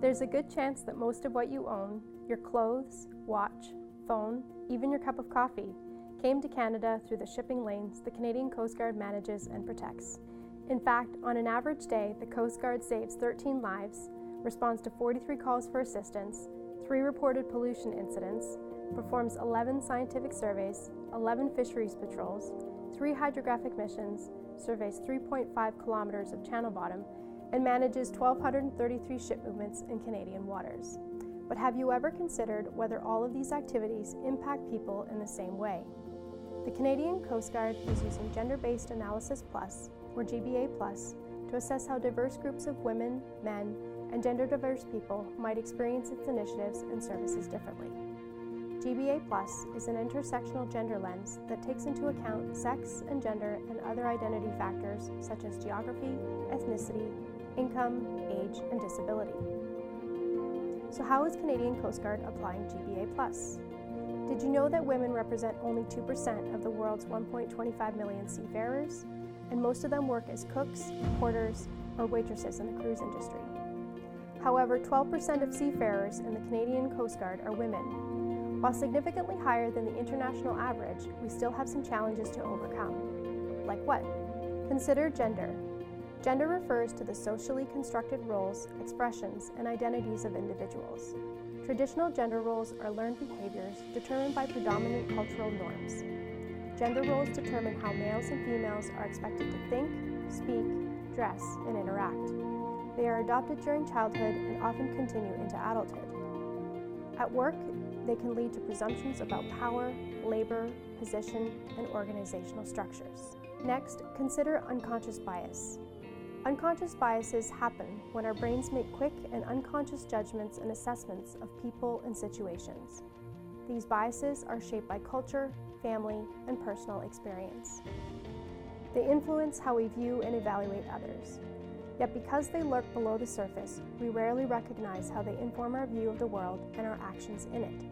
There's a good chance that most of what you own, your clothes, watch, phone, even your cup of coffee, came to Canada through the shipping lanes the Canadian Coast Guard manages and protects. In fact, on an average day, the Coast Guard saves 13 lives, responds to 43 calls for assistance, 3 reported pollution incidents, performs 11 scientific surveys, 11 fisheries patrols, 3 hydrographic missions, surveys 3.5 kilometers of channel bottom, and manages 1,233 ship movements in Canadian waters. But have you ever considered whether all of these activities impact people in the same way? The Canadian Coast Guard is using Gender-Based Analysis Plus, or GBA Plus, to assess how diverse groups of women, men, and gender-diverse people might experience its initiatives and services differently. GBA Plus is an intersectional gender lens that takes into account sex and gender and other identity factors such as geography, ethnicity, income, age, and disability. So how is Canadian Coast Guard applying GBA Plus? Did you know that women represent only 2% of the world's 1.25 million seafarers, and most of them work as cooks, porters, or waitresses in the cruise industry? However, 12% of seafarers in the Canadian Coast Guard are women. While significantly higher than the international average, we still have some challenges to overcome. Like what? Consider gender. Gender refers to the socially constructed roles, expressions, and identities of individuals. Traditional gender roles are learned behaviors determined by predominant cultural norms. Gender roles determine how males and females are expected to think, speak, dress, and interact. They are adopted during childhood and often continue into adulthood. At work, they can lead to presumptions about power, labor, position, and organizational structures. Next, consider unconscious bias. Unconscious biases happen when our brains make quick and unconscious judgments and assessments of people and situations. These biases are shaped by culture, family, and personal experience. They influence how we view and evaluate others. Yet because they lurk below the surface, we rarely recognize how they inform our view of the world and our actions in it.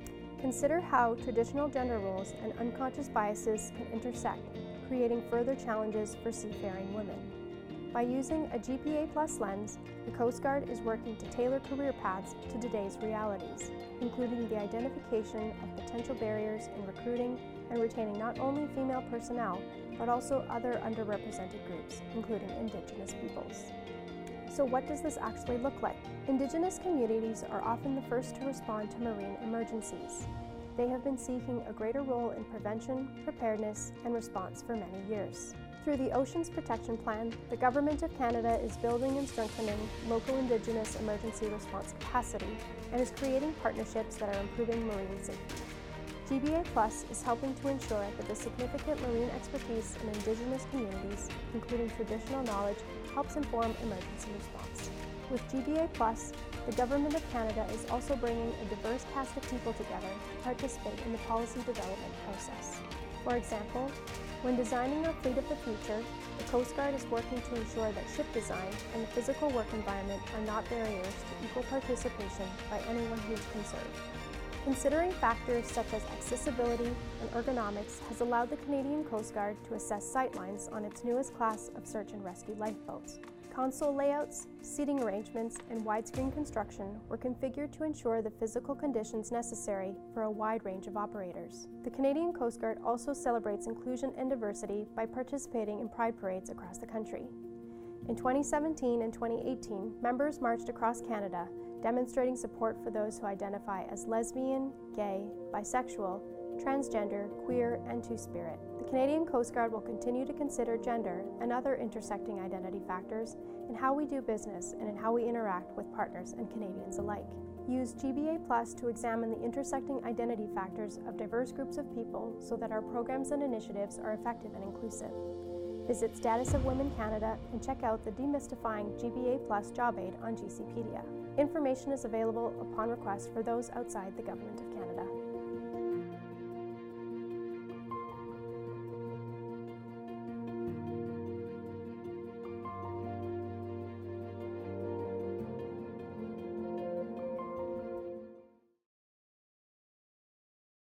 Consider how traditional gender roles and unconscious biases can intersect, creating further challenges for seafaring women. By using a GBA Plus lens, the Coast Guard is working to tailor career paths to today's realities, including the identification of potential barriers in recruiting and retaining not only female personnel, but also other underrepresented groups, including Indigenous peoples. So what does this actually look like? Indigenous communities are often the first to respond to marine emergencies. They have been seeking a greater role in prevention, preparedness, and response for many years. Through the Oceans Protection Plan, the Government of Canada is building and strengthening local Indigenous emergency response capacity and is creating partnerships that are improving marine safety. GBA Plus is helping to ensure that the significant marine expertise in Indigenous communities, including traditional knowledge, helps inform emergency response. With GBA Plus, the Government of Canada is also bringing a diverse cast of people together to participate in the policy development process. For example, when designing our fleet of the future, the Coast Guard is working to ensure that ship design and the physical work environment are not barriers to equal participation by anyone who is concerned. Considering factors such as accessibility and ergonomics has allowed the Canadian Coast Guard to assess sightlines on its newest class of search and rescue lifeboats. Console layouts, seating arrangements, and widescreen construction were configured to ensure the physical conditions necessary for a wide range of operators. The Canadian Coast Guard also celebrates inclusion and diversity by participating in pride parades across the country. In 2017 and 2018, members marched across Canada, demonstrating support for those who identify as lesbian, gay, bisexual, transgender, queer, and two-spirit. The Canadian Coast Guard will continue to consider gender and other intersecting identity factors in how we do business and in how we interact with partners and Canadians alike. Use GBA Plus to examine the intersecting identity factors of diverse groups of people so that our programs and initiatives are effective and inclusive. Visit Status of Women Canada and check out the Demystifying GBA Plus job aid on GCpedia. Information is available upon request for those outside the Government of Canada.